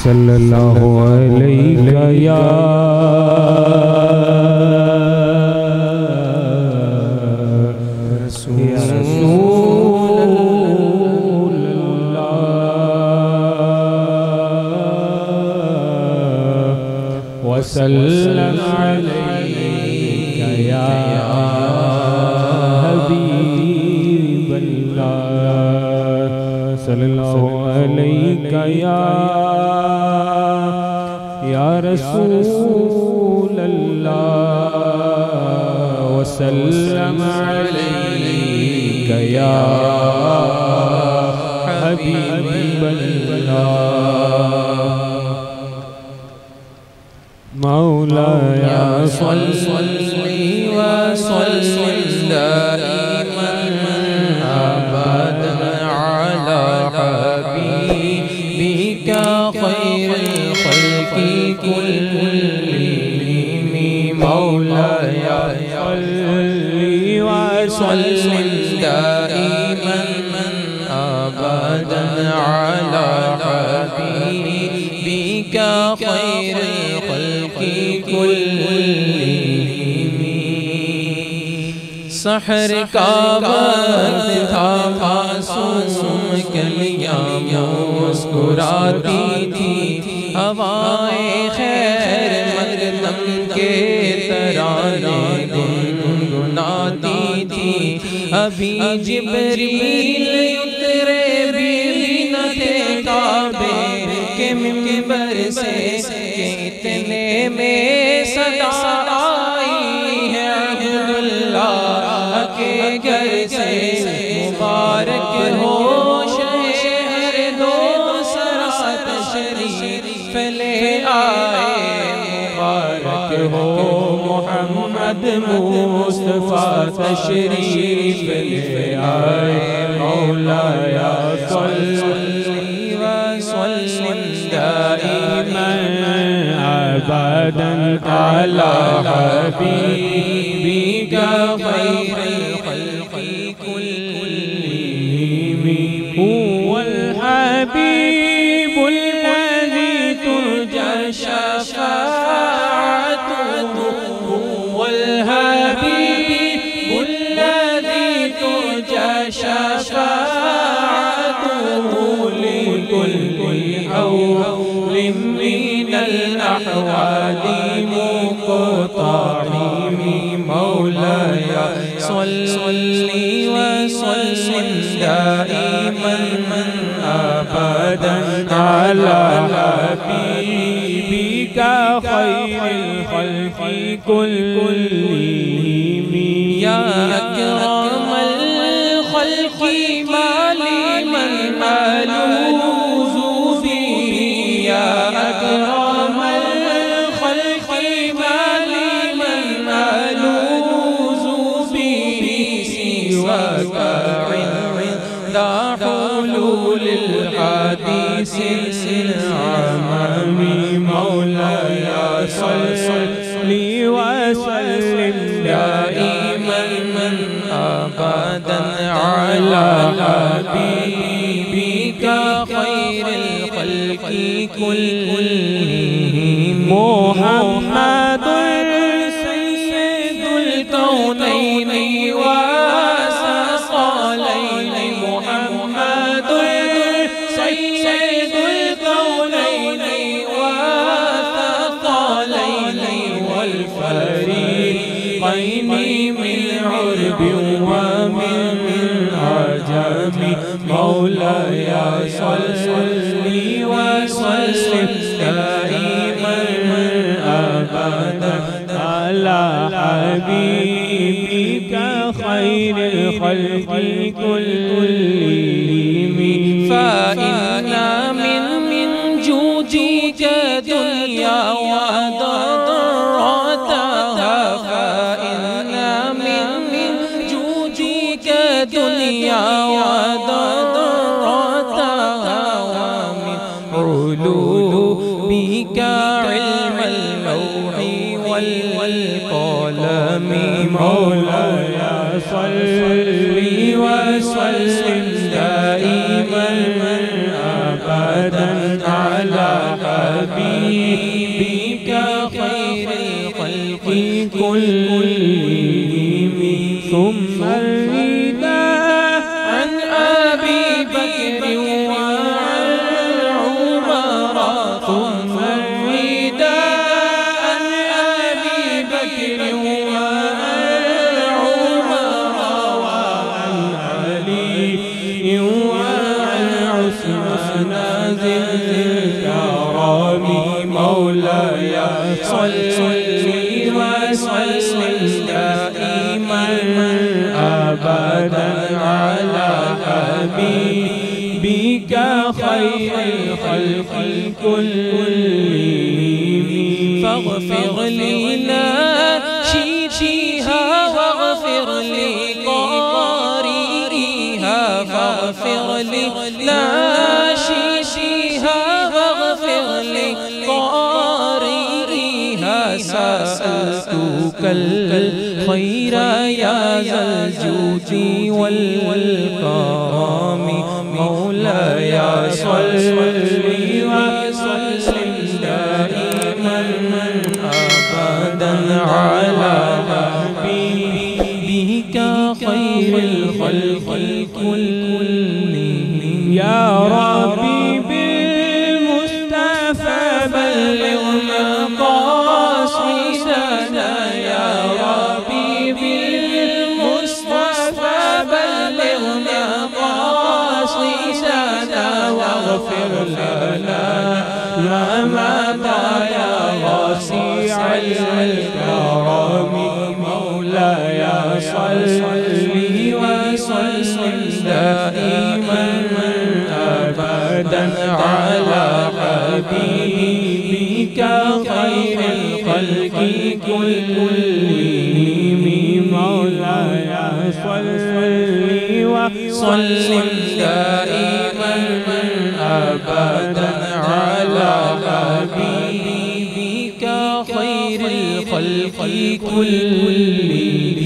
صلی اللہ علیہ یا رسول اللہ وسلم علیک یا حبیب اللہ صلی اللہ علیہ یا رسول اللہ وسلم علیک یا حبیب اللہ مولاي صلي وسلم دائما أبدا على حبيبك خير الخلق كلهم مولاي صلي وسلم دائما أبدا على حبيبك خير الخلق كلهم سحر کا وقت تھا معصوم کلیاں مسکراتی تھی ہوائیں خیر مقدم کے ترانے گنگناتی تھی ابھی جبریل اترے بھی نہ تھے کعبے کے منبر سے اتنے میں صدا آئی ہے عبداللہ کے گھر سے مبارک ہو شہر دو سرا تشریف لے آئے مبارک ہو محمد مصطفیٰ تشریف لے آئے مولاي صلی وسلم دائما أبدا على حبيبك خير الخلق كلهم هو الحبيب الذي ترجى شفاعته هو الحبيب الذي ترجى شفاعته لكل حول من الأحوال مقتحم مولاي صلي وسلم دائما أبدا على حبيبك خير الخلق كلهم يا أكرم الخلق ما لمن ألوذ به يا أكرم الخلق ما لمن ألوذ به سواك عند حلول الحديث العمام مولاي صلي وسلم دائما أبدا على حبيبك خير الخلق كلهم محمد سيد الكونين والثقلين محمد سيد الكونين والثقلين والفريقين من عرب ومن عجم مولاي صلي وسلم دائما أبدا على حبيبك خير الخلق كلهم فإن من جودك دنيا وضرتها فإن من جودك دنيا وضرتها ومن علومك علم اللوح والقلم مولاي صلي وسلم دائما أبدا على حبيبك خير الخلق كلهم ثم الرداء عن أبي بكر وعن عمر ثم الرداء عن أبي بكر وعن عمر وعن علي وعن عثمان ذي الكرم مولاي صل وسلم دائما أبدا على حبيبك خير الخلق كلهم فاغفر لنا شيشها واغفر لقارئها فاغفر لنا شيشها واغفر لقارئها سألتك الخير يا ذا الجود والكرم مولاي صل وسلم دائما أبدا على حبيبك خير الخلق كلهم يا ربي بالمصطفى بلغ مقاصدنا يا ربي بالمصطفى بلغ مقاصدنا واغفر لنا ما مضى يا واسع الكرم مولاي صل وسلم دائما أبدا على حبيبك خير الخلق كلهم مولاي صل وسلم دائما أبدا على حبيبك خير الخلق كلهم